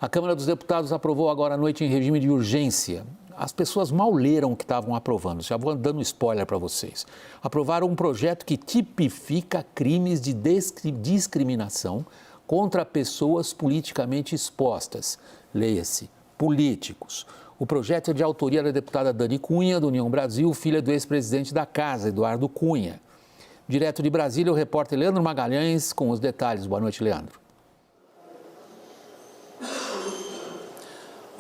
A Câmara dos Deputados aprovou agora à noite em regime de urgência. As pessoas mal leram o que estavam aprovando, já vou dando spoiler para vocês. Aprovaram um projeto que tipifica crimes de discriminação contra pessoas politicamente expostas. Leia-se, políticos. O projeto é de autoria da deputada Dani Cunha, do União Brasil, filha do ex-presidente da Casa, Eduardo Cunha. Direto de Brasília, o repórter Leandro Magalhães com os detalhes. Boa noite, Leandro.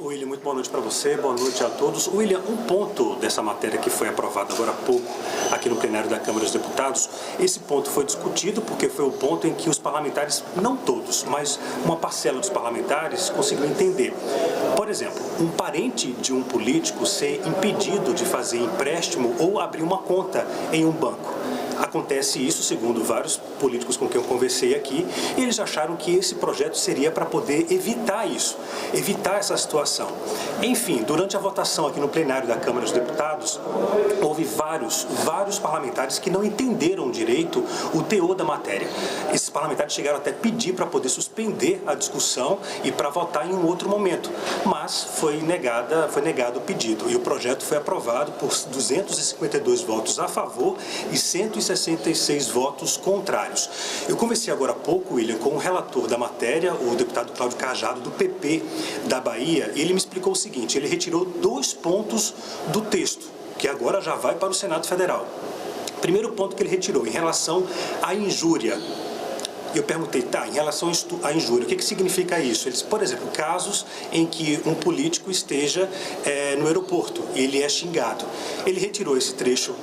William, muito boa noite para você, boa noite a todos. William, um ponto dessa matéria que foi aprovada agora há pouco aqui no plenário da Câmara dos Deputados, esse ponto foi discutido porque foi o ponto em que os parlamentares, não todos, mas uma parcela dos parlamentares conseguiu entender. Por exemplo, um parente de um político ser impedido de fazer empréstimo ou abrir uma conta em um banco. Acontece isso, segundo vários políticos com quem eu conversei aqui, e eles acharam que esse projeto seria para poder evitar isso, evitar essa situação. Enfim, durante a votação aqui no plenário da Câmara dos Deputados, houve vários parlamentares que não entenderam direito o teor da matéria. Esses parlamentares chegaram até a pedir para poder suspender a discussão e para votar em um outro momento, mas foi negado o pedido e o projeto foi aprovado por 252 votos a favor e 166 votos contrários. Eu conversei agora há pouco, William, com o relator da matéria, o deputado Cláudio Cajado, do PP da Bahia, e ele me explicou o seguinte: ele retirou 2 pontos do texto, que agora já vai para o Senado Federal. Primeiro ponto que ele retirou, em relação à injúria. Eu perguntei, em relação à injúria, o que significa isso? Eles, por exemplo, casos em que um político esteja no aeroporto e ele é xingado. Ele retirou esse trecho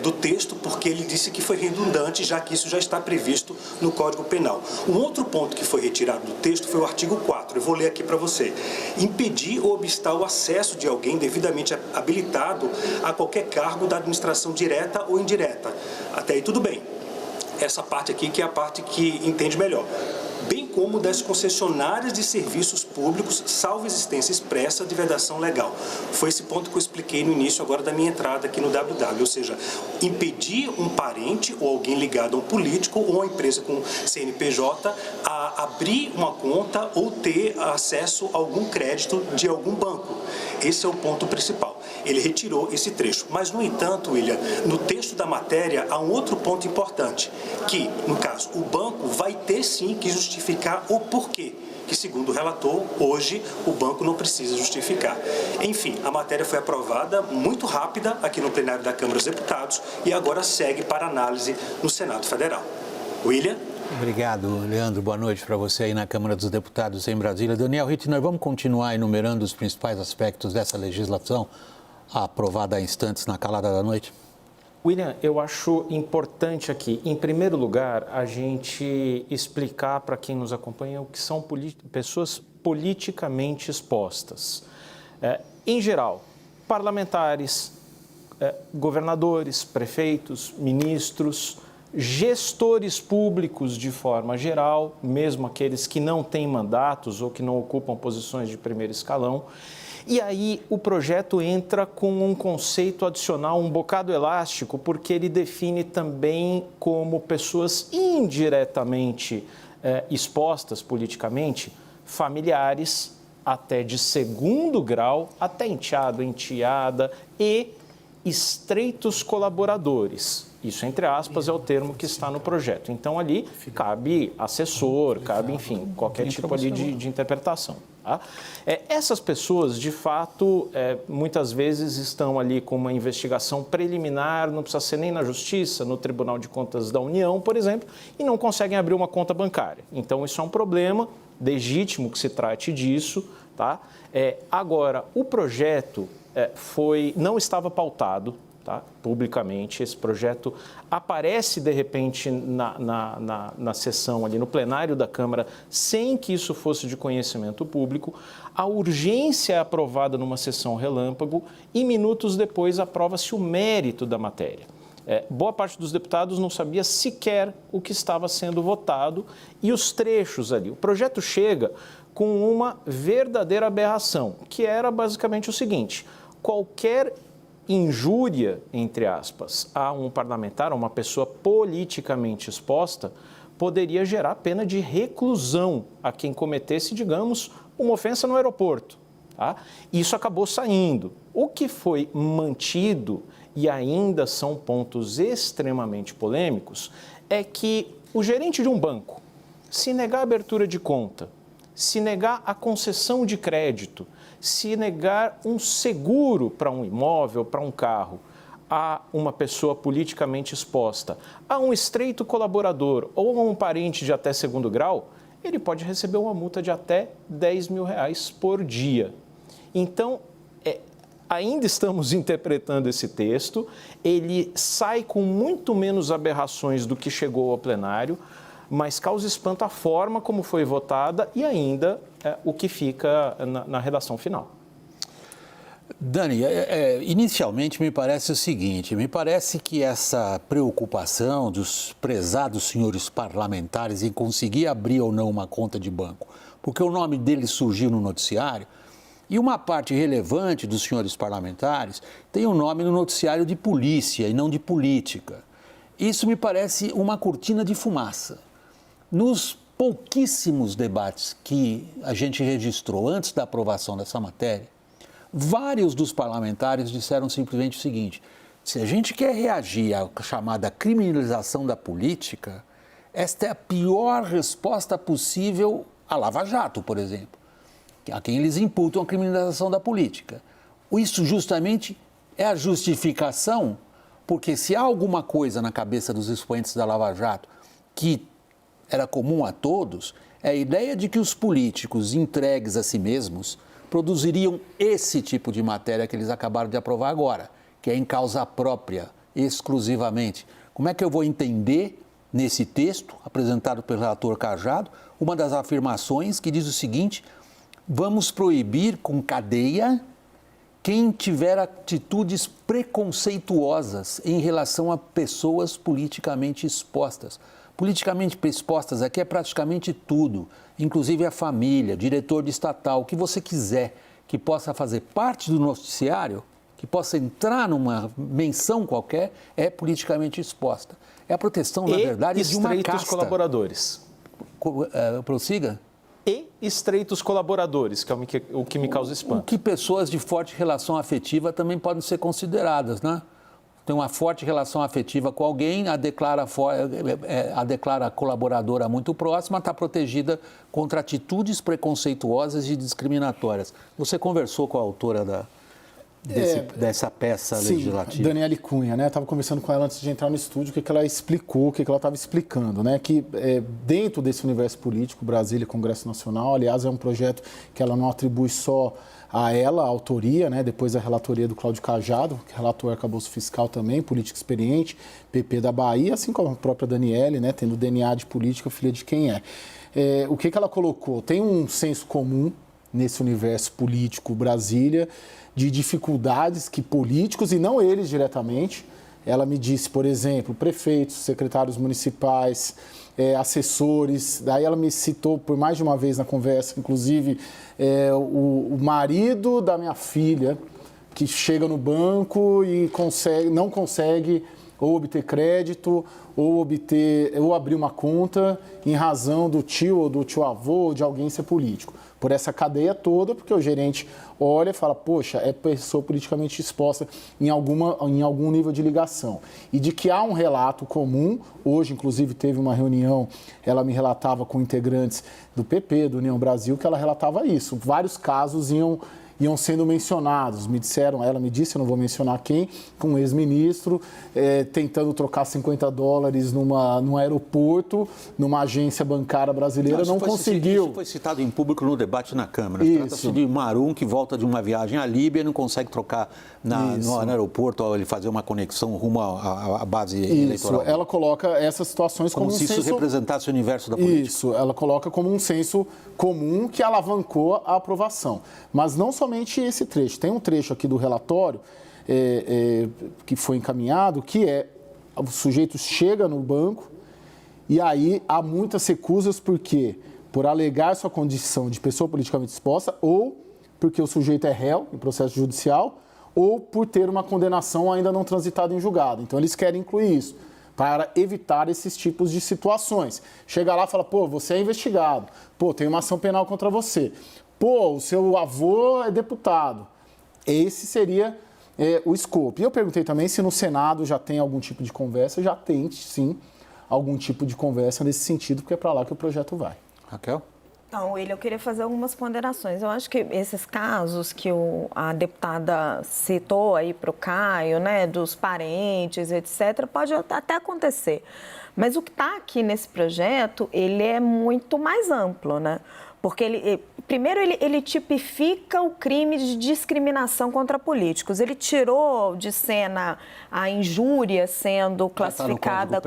do texto porque ele disse que foi redundante, já que isso já está previsto no Código Penal. Um outro ponto que foi retirado do texto foi o artigo 4. Eu vou ler aqui para você. Impedir ou obstar o acesso de alguém devidamente habilitado a qualquer cargo da administração direta ou indireta. Até aí tudo bem. Essa parte aqui que é a parte que entende melhor. Bem como das concessionárias de serviços públicos, salvo existência expressa de vedação legal. Foi esse ponto que eu expliquei no início agora da minha entrada aqui no WW, ou seja, impedir um parente ou alguém ligado a um político ou a uma empresa com CNPJ a abrir uma conta ou ter acesso a algum crédito de algum banco. Esse é o ponto principal. Ele retirou esse trecho. Mas, no entanto, William, no texto da matéria há um outro ponto importante, que, no caso, o banco vai ter sim que justificar o porquê, que, segundo o relator, hoje o banco não precisa justificar. Enfim, a matéria foi aprovada muito rápida aqui no plenário da Câmara dos Deputados e agora segue para análise no Senado Federal. William? Obrigado, Leandro. Boa noite para você aí na Câmara dos Deputados em Brasília. Daniel Rittner, vamos continuar enumerando os principais aspectos dessa legislação aprovada há instantes na calada da noite? William, eu acho importante aqui, em primeiro lugar, a gente explicar para quem nos acompanha o que são pessoas politicamente expostas. Em geral, parlamentares, governadores, prefeitos, ministros, gestores públicos de forma geral, mesmo aqueles que não têm mandatos ou que não ocupam posições de primeiro escalão. E aí o projeto entra com um conceito adicional, um bocado elástico, porque ele define também como pessoas indiretamente expostas politicamente, familiares até de segundo grau, até enteado, enteada e estreitos colaboradores. Isso, entre aspas, é o termo que está no projeto. Então, ali cabe assessor, cabe, enfim, qualquer tipo ali de interpretação. Tá? Essas pessoas, de fato, muitas vezes estão ali com uma investigação preliminar, não precisa ser nem na Justiça, no Tribunal de Contas da União, por exemplo, e não conseguem abrir uma conta bancária. Então, isso é um problema legítimo que se trate disso. Tá? Agora, o projeto não estava pautado, tá, publicamente. Esse projeto aparece, de repente, na sessão ali, no plenário da Câmara, sem que isso fosse de conhecimento público. A urgência é aprovada numa sessão relâmpago e, minutos depois, aprova-se o mérito da matéria. Boa parte dos deputados não sabia sequer o que estava sendo votado e os trechos ali. O projeto chega com uma verdadeira aberração, que era basicamente o seguinte: qualquer injúria, entre aspas, a um parlamentar, a uma pessoa politicamente exposta, poderia gerar pena de reclusão a quem cometesse, digamos, uma ofensa no aeroporto. Tá? Isso acabou saindo. O que foi mantido, e ainda são pontos extremamente polêmicos, é que o gerente de um banco, se negar a abertura de conta, se negar a concessão de crédito, se negar um seguro para um imóvel, para um carro, a uma pessoa politicamente exposta, a um estreito colaborador ou a um parente de até segundo grau, ele pode receber uma multa de até R$10 mil por dia. Então, ainda estamos interpretando esse texto, ele sai com muito menos aberrações do que chegou ao plenário, mas causa espanto a forma como foi votada e ainda o que fica na redação final. Dani, inicialmente me parece o seguinte, me parece que essa preocupação dos prezados senhores parlamentares em conseguir abrir ou não uma conta de banco, porque o nome deles surgiu no noticiário, e uma parte relevante dos senhores parlamentares tem o nome no noticiário de polícia e não de política. Isso me parece uma cortina de fumaça. Nos pouquíssimos debates que a gente registrou antes da aprovação dessa matéria, vários dos parlamentares disseram simplesmente o seguinte: se a gente quer reagir à chamada criminalização da política, esta é a pior resposta possível à Lava Jato, por exemplo, a quem eles imputam a criminalização da política. Isso justamente é a justificação, porque se há alguma coisa na cabeça dos expoentes da Lava Jato que era comum a todos, é a ideia de que os políticos entregues a si mesmos produziriam esse tipo de matéria que eles acabaram de aprovar agora, que é em causa própria, exclusivamente. Como é que eu vou entender, nesse texto apresentado pelo relator Cajado, uma das afirmações que diz o seguinte: vamos proibir com cadeia quem tiver atitudes preconceituosas em relação a pessoas politicamente expostas. Politicamente expostas aqui é praticamente tudo, inclusive a família, diretor de estatal, o que você quiser que possa fazer parte do noticiário, que possa entrar numa menção qualquer, é politicamente exposta. É a proteção, na verdade, de uma casta. Estreitos colaboradores. Prossiga? E estreitos colaboradores, que é o que me causa espanto. O que pessoas de forte relação afetiva também podem ser consideradas, né? Tem uma forte relação afetiva com alguém, a declara colaboradora muito próxima, está protegida contra atitudes preconceituosas e discriminatórias. Você conversou com a autora dessa peça legislativa? Sim, Daniele Cunha, né? Estava conversando com ela antes de entrar no estúdio, o que ela explicou, o que ela estava explicando, né? Que dentro desse universo político, Brasília e Congresso Nacional, aliás, é um projeto que ela não atribui só a ela, a autoria, né? Depois a relatoria do Cláudio Cajado, que relator arcabouço fiscal também, político experiente, PP da Bahia, assim como a própria Daniele, né? Tendo DNA de política, filha de quem é. O que ela colocou? Tem um senso comum nesse universo político Brasília de dificuldades que políticos, e não eles diretamente, ela me disse, por exemplo, prefeitos, secretários municipais, assessores, daí ela me citou por mais de uma vez na conversa, inclusive o marido da minha filha, que chega no banco e não consegue ou obter crédito ou abrir uma conta em razão do tio ou do tio-avô ou de alguém ser político. Por essa cadeia toda, porque o gerente olha e fala, poxa, é pessoa politicamente exposta em algum nível de ligação. E de que há um relato comum, hoje inclusive teve uma reunião, ela me relatava com integrantes do PP, do União Brasil, que ela relatava isso. Vários casos iam sendo mencionados, ela me disse, eu não vou mencionar quem, com um ex-ministro tentando trocar $50 num aeroporto, numa agência bancária brasileira, não conseguiu. Isso foi citado em público no debate na Câmara. Trata-se de Marum que volta de uma viagem à Líbia e não consegue trocar no aeroporto, ou ele fazer uma conexão rumo à base eleitoral. Ela coloca essas situações como um senso... Como se isso representasse o universo da política. Isso, ela coloca como um senso comum que alavancou a aprovação. Mas não somente esse trecho. Tem um trecho aqui do relatório que foi encaminhado, que o sujeito chega no banco e aí há muitas recusas porque por alegar sua condição de pessoa politicamente exposta ou porque o sujeito é réu em processo judicial ou por ter uma condenação ainda não transitada em julgado. Então eles querem incluir isso. para evitar esses tipos de situações. Chega lá e fala, pô, você é investigado, pô, tem uma ação penal contra você, pô, o seu avô é deputado. Esse seria o escopo. E eu perguntei também se no Senado já tem algum tipo de conversa. Já tem, sim, algum tipo de conversa nesse sentido, porque é para lá que o projeto vai. Raquel? Então, William, eu queria fazer algumas ponderações. Eu acho que esses casos que a deputada citou aí para o Caio, né, dos parentes, etc., pode até acontecer. Mas o que está aqui nesse projeto, ele é muito mais amplo, né? Porque primeiro ele tipifica o crime de discriminação contra políticos. Ele tirou de cena a injúria sendo classificada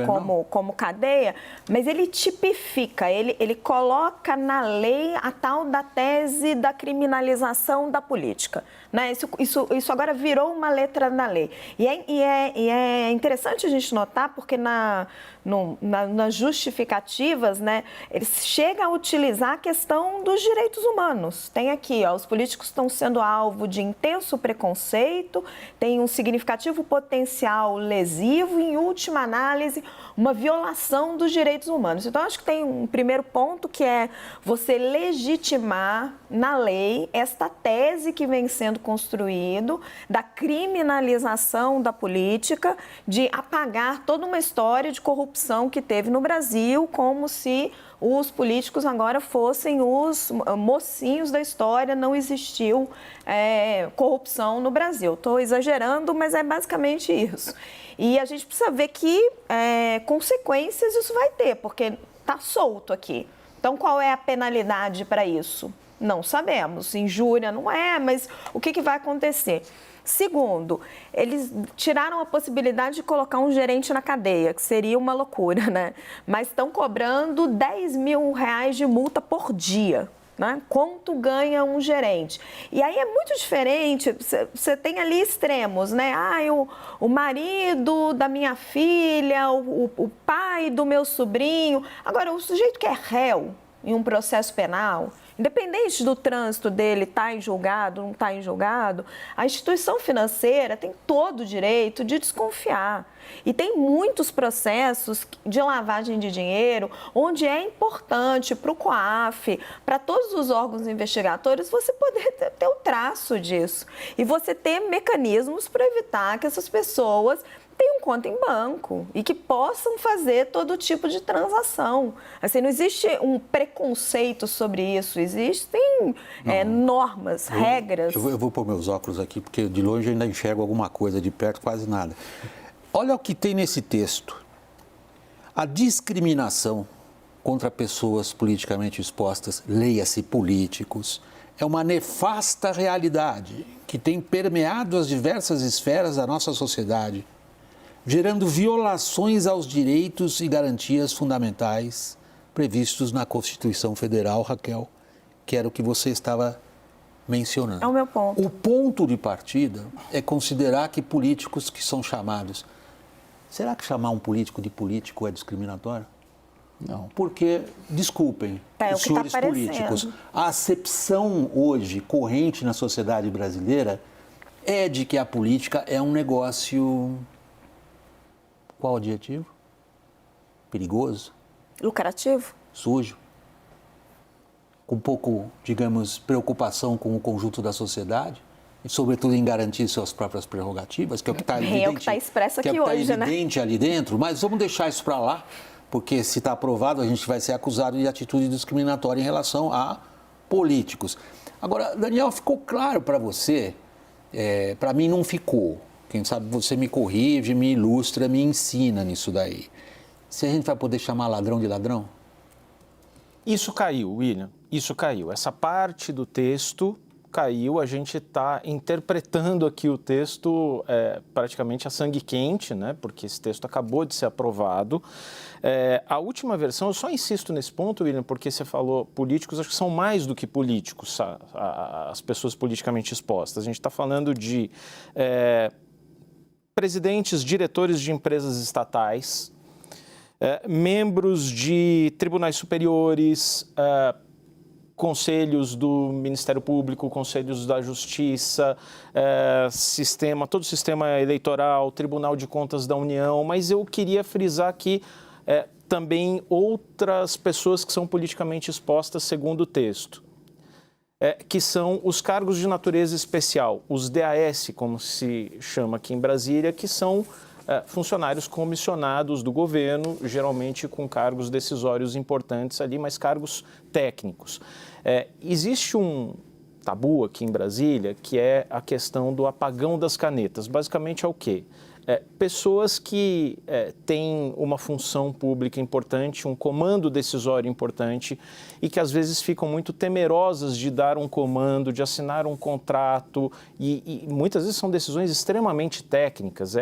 como cadeia, mas ele tipifica, ele coloca na lei a tal da tese da criminalização da política. Né? Isso agora virou uma letra na lei. E é interessante a gente notar, porque nas justificativas, né, ele chega a utilizar a questão dos direitos humanos. Tem aqui, ó, os políticos estão sendo alvo de intenso preconceito, tem um significativo potencial lesivo e, em última análise, uma violação dos direitos humanos. Então, acho que tem um primeiro ponto, que é você legitimar na lei esta tese que vem sendo construído da criminalização da política, de apagar toda uma história de corrupção que teve no Brasil, como se os políticos agora fossem os mocinhos da história, não existiu corrupção no Brasil. Estou exagerando, mas é basicamente isso. E a gente precisa ver que consequências isso vai ter, porque está solto aqui. Então, qual é a penalidade para isso? Não sabemos. Injúria não é, mas o que vai acontecer? Segundo, eles tiraram a possibilidade de colocar um gerente na cadeia, que seria uma loucura, né? Mas estão cobrando R$10 mil de multa por dia. Né? Quanto ganha um gerente? E aí é muito diferente, você tem ali extremos, né? O marido da minha filha, o pai do meu sobrinho. Agora, o sujeito que é réu em um processo penal, independente do trânsito dele estar em julgado, não estar em julgado, a instituição financeira tem todo o direito de desconfiar. E tem muitos processos de lavagem de dinheiro onde é importante para o COAF, para todos os órgãos investigatórios, você poder ter o traço disso. E você ter mecanismos para evitar que essas pessoas tenham conta em banco e que possam fazer todo tipo de transação. Assim, não existe um preconceito sobre isso, existem normas, regras. Eu vou pôr meus óculos aqui, porque de longe eu ainda enxergo alguma coisa, de perto quase nada. Olha o que tem nesse texto. A discriminação contra pessoas politicamente expostas, leia-se políticos, é uma nefasta realidade que tem permeado as diversas esferas da nossa sociedade, gerando violações aos direitos e garantias fundamentais previstos na Constituição Federal, Raquel, que era o que você estava mencionando. É o meu ponto. O ponto de partida é considerar que políticos que são chamados... Será que chamar um político de político é discriminatório? Não. Porque, desculpem, os o que senhores políticos, a acepção hoje corrente na sociedade brasileira é de que a política é um negócio... Qual o adjetivo? Perigoso? Lucrativo? Sujo? Com pouco, digamos, preocupação com o conjunto da sociedade? E, sobretudo, em garantir suas próprias prerrogativas, que é o que está evidente, é o que está expresso aqui hoje, né? Evidente ali dentro, mas vamos deixar isso para lá, porque se está aprovado, a gente vai ser acusado de atitude discriminatória em relação a políticos. Agora, Daniel, ficou claro para você? Para mim não ficou. Quem sabe você me corrige, me ilustra, me ensina nisso daí. Se a gente vai poder chamar ladrão de ladrão? Isso caiu, William, isso caiu. Essa parte do texto caiu, a gente está interpretando aqui o texto praticamente a sangue quente, né? Porque esse texto acabou de ser aprovado. A última versão, eu só insisto nesse ponto, William, porque você falou políticos, acho que são mais do que políticos, as pessoas politicamente expostas. A gente está falando de presidentes, diretores de empresas estatais, membros de tribunais superiores, conselhos do Ministério Público, conselhos da Justiça, todo o sistema eleitoral, Tribunal de Contas da União, mas eu queria frisar aqui também outras pessoas que são politicamente expostas segundo o texto, que são os cargos de natureza especial, os DAS, como se chama aqui em Brasília, que são funcionários comissionados do governo, geralmente com cargos decisórios importantes ali, mas cargos técnicos. Existe um tabu aqui em Brasília, que é a questão do apagão das canetas. Basicamente é o quê? Pessoas que têm uma função pública importante, um comando decisório importante e que às vezes ficam muito temerosas de dar um comando, de assinar um contrato e muitas vezes são decisões extremamente técnicas.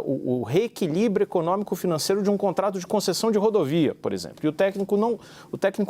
O reequilíbrio econômico-financeiro de um contrato de concessão de rodovia, por exemplo. E o técnico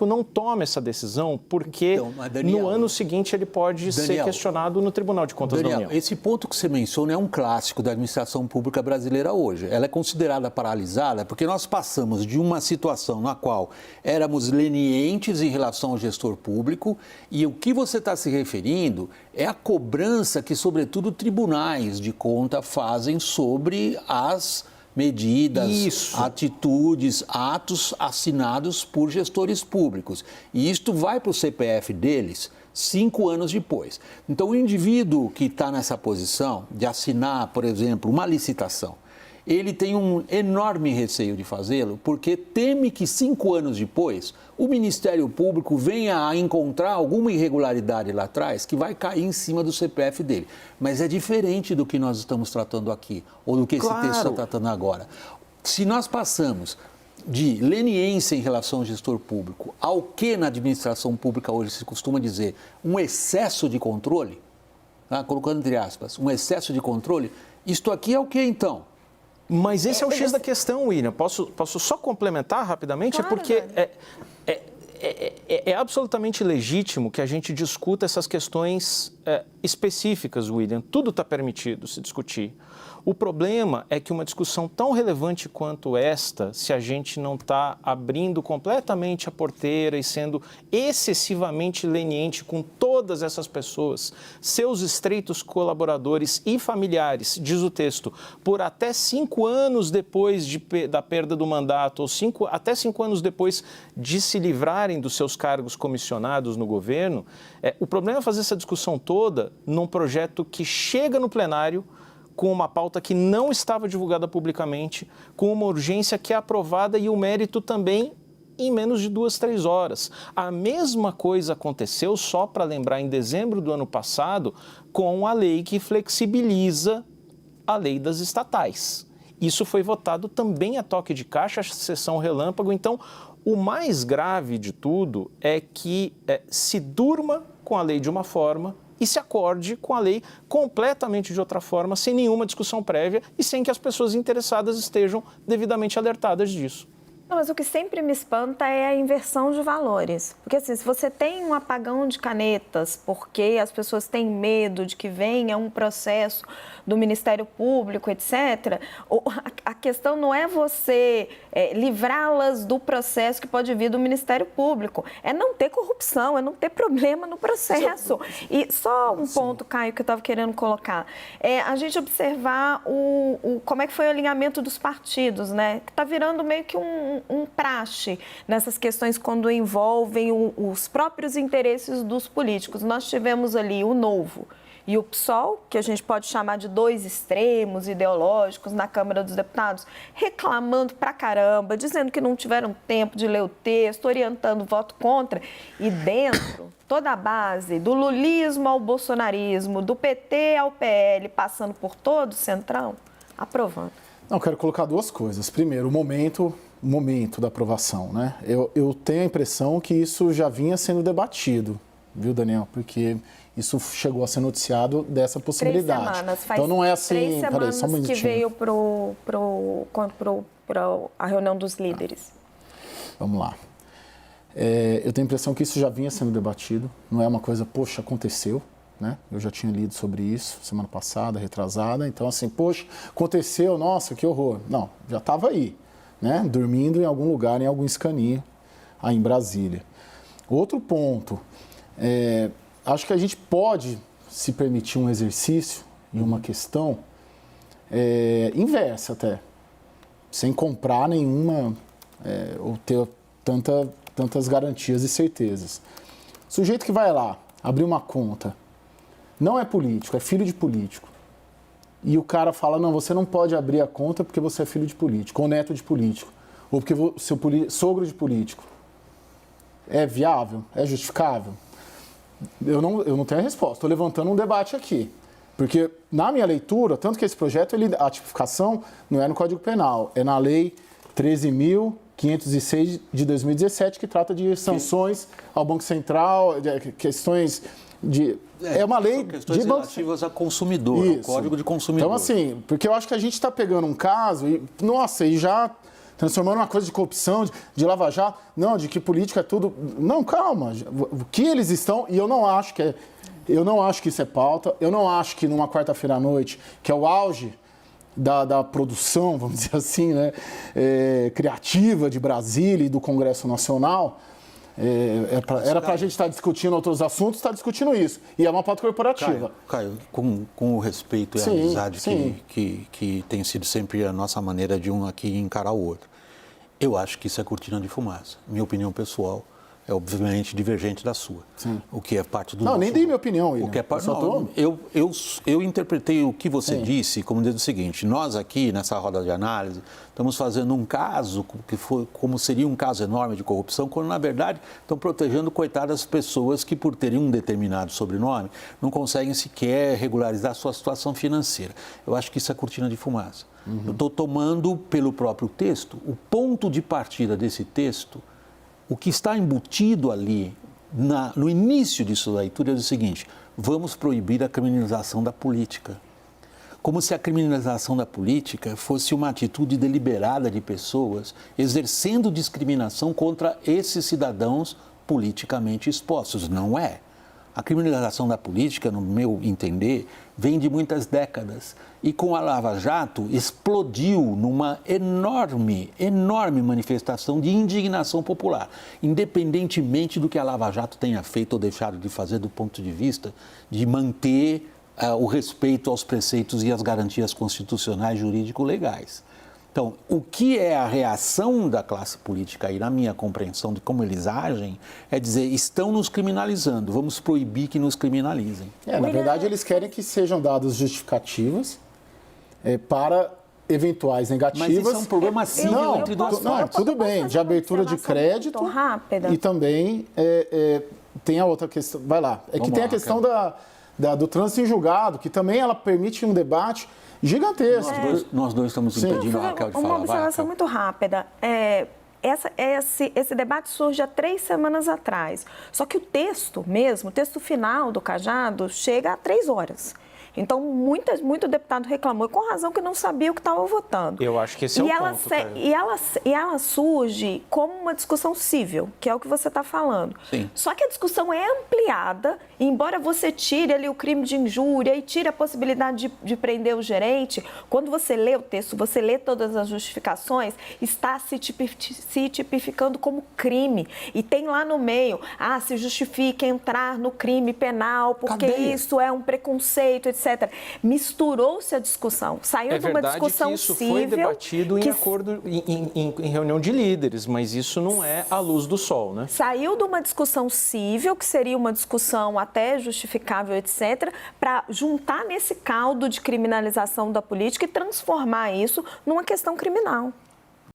não toma essa decisão porque Daniel, no ano seguinte ele pode ser questionado no Tribunal de Contas da União. Esse ponto que você menciona é um clássico da administração pública brasileira hoje. Ela é considerada paralisada porque nós passamos de uma situação na qual éramos lenientes em relação ao gestor público e o que você está se referindo é a cobrança que, sobretudo, tribunais de conta fazem sobre as medidas, atitudes, atos assinados por gestores públicos. E isto vai para o CPF deles 5 anos depois. Então, o indivíduo que está nessa posição de assinar, por exemplo, uma licitação, ele tem um enorme receio de fazê-lo, porque teme que 5 anos depois o Ministério Público venha a encontrar alguma irregularidade lá atrás que vai cair em cima do CPF dele. Mas é diferente do que nós estamos tratando aqui, ou do que esse texto está tratando agora. Se nós passamos de leniência em relação ao gestor público ao que na administração pública hoje se costuma dizer um excesso de controle, colocando entre aspas, um excesso de controle, isto aqui é o que então? Mas esse é o X da questão, William. Posso só complementar rapidamente? Claro, porque é absolutamente legítimo que a gente discuta essas questões específicas, William. Tudo está permitido se discutir. O problema é que uma discussão tão relevante quanto esta, se a gente não está abrindo completamente a porteira e sendo excessivamente leniente com todas essas pessoas, seus estreitos colaboradores e familiares, diz o texto, por até 5 anos depois da perda do mandato, ou até 5 anos depois de se livrarem dos seus cargos comissionados no governo, o problema é fazer essa discussão toda num projeto que chega no plenário com uma pauta que não estava divulgada publicamente, com uma urgência que é aprovada e o mérito também em menos de 2, 3 horas. A mesma coisa aconteceu, só para lembrar, em dezembro do ano passado, com a lei que flexibiliza a lei das estatais. Isso foi votado também a toque de caixa, sessão relâmpago. Então, o mais grave de tudo é que se durma com a lei de uma forma e se acorde com a lei completamente de outra forma, sem nenhuma discussão prévia e sem que as pessoas interessadas estejam devidamente alertadas disso. Não, mas o que sempre me espanta é a inversão de valores. Porque assim, se você tem um apagão de canetas porque as pessoas têm medo de que venha um processo do Ministério Público, etc., a questão não é você livrá-las do processo que pode vir do Ministério Público. É não ter corrupção, é não ter problema no processo. E só um ponto, Caio, que eu estava querendo colocar. A gente observar como é que foi o alinhamento dos partidos, né? Que está virando meio que um praxe nessas questões quando envolvem os próprios interesses dos políticos. Nós tivemos ali o Novo e o PSOL, que a gente pode chamar de 2 extremos ideológicos na Câmara dos Deputados, reclamando pra caramba, dizendo que não tiveram tempo de ler o texto, orientando o voto contra. E dentro, toda a base, do lulismo ao bolsonarismo, do PT ao PL, passando por todo o Centrão, aprovando. Não, quero colocar 2 coisas. Primeiro, o momento da aprovação, né? Eu tenho a impressão que isso já vinha sendo debatido, viu, Daniel? Porque isso chegou a ser noticiado dessa possibilidade. 3 semanas, faz então não é assim, 3 semanas só um minutinho. que veio para a reunião dos líderes. Vamos lá. Eu tenho a impressão que isso já vinha sendo debatido, não é uma coisa, poxa, aconteceu, né? Eu já tinha lido sobre isso semana passada, retrasada, então assim, poxa, aconteceu, nossa, que horror. Não, já estava aí, né? Dormindo em algum lugar, em algum escaninho, aí em Brasília. Outro ponto, acho que a gente pode se permitir um exercício e uma questão inversa até, sem comprar nenhuma ou ter tantas garantias e certezas. O sujeito que vai lá, abrir uma conta, não é político, é filho de político. E o cara fala, não, você não pode abrir a conta porque você é filho de político, ou neto de político, ou porque seu sogro de político. É viável? É justificável? Eu não tenho a resposta. Estou levantando um debate aqui. Porque, na minha leitura, tanto que esse projeto, a tipificação não é no Código Penal, é na Lei 13.506 de 2017, que trata de sanções ao Banco Central, questões de... É uma lei questões de banco relativas a consumidor, ao Código de Consumidor. Então, assim, porque eu acho que a gente está pegando um caso e, nossa, e já transformando uma coisa de corrupção, de lava-jato, não, de que política é tudo... Não, calma, o que eles estão... E eu não acho que isso é pauta, eu não acho que numa quarta-feira à noite, que é o auge da produção, vamos dizer assim, né, criativa de Brasília e do Congresso Nacional... Era para a gente estar discutindo outros assuntos, está discutindo isso. E é uma pauta corporativa. Caio, com o respeito e a amizade que tem sido sempre a nossa maneira de um aqui encarar o outro, eu acho que isso é cortina de fumaça. Minha opinião pessoal é obviamente divergente da sua. Sim. O que é parte do... Não, nem dei minha opinião, William. O que é parte... Eu interpretei o que você disse como dizendo o seguinte: nós aqui, nessa roda de análise, estamos fazendo um caso que foi como seria um caso enorme de corrupção, quando, na verdade, estão protegendo coitadas pessoas que, por terem um determinado sobrenome, não conseguem sequer regularizar a sua situação financeira. Eu acho que isso é cortina de fumaça. Eu estou tomando, pelo próprio texto, o ponto de partida desse texto. O que está embutido ali, no início de sua leitura, é o seguinte: vamos proibir a criminalização da política. Como se a criminalização da política fosse uma atitude deliberada de pessoas exercendo discriminação contra esses cidadãos politicamente expostos. Não é. A criminalização da política, no meu entender, vem de muitas décadas. E com a Lava Jato explodiu numa enorme manifestação de indignação popular, independentemente do que a Lava Jato tenha feito ou deixado de fazer do ponto de vista de manter o respeito aos preceitos e às garantias constitucionais jurídico-legais. Então, o que é a reação da classe política aí, na minha compreensão de como eles agem, é dizer, estão nos criminalizando, vamos proibir que nos criminalizem. Na verdade, eles querem que sejam dadas justificativas para eventuais negativas. Mas isso é um problema civil entre duas partes. Tudo bem, de abertura de crédito e também tem a outra questão, vai lá, tem a questão do trânsito em julgado, que também ela permite um debate gigantesco. Nós dois estamos impedindo a Raquel de falar. Uma observação muito rápida. Esse debate surge há 3 semanas atrás. Só que o texto mesmo, o texto final do Cajado, chega a 3 horas. Então, muito deputado reclamou, com razão, que não sabia o que estava votando. Eu acho que esse é o ponto, Caio. E ela surge como uma discussão cível, que é o que você está falando. Sim. Só que a discussão é ampliada, e embora você tire ali o crime de injúria e tire a possibilidade de prender o gerente, quando você lê o texto, você lê todas as justificações, está se tipificando como crime. E tem lá no meio, se justifica entrar no crime penal, porque isso é um preconceito, etc. Misturou-se a discussão, saiu de uma discussão cível... É verdade que isso foi debatido em acordo, em reunião de líderes, mas isso não é à luz do sol, né? Saiu de uma discussão cível, que seria uma discussão até justificável, etc., para juntar nesse caldo de criminalização da política e transformar isso numa questão criminal.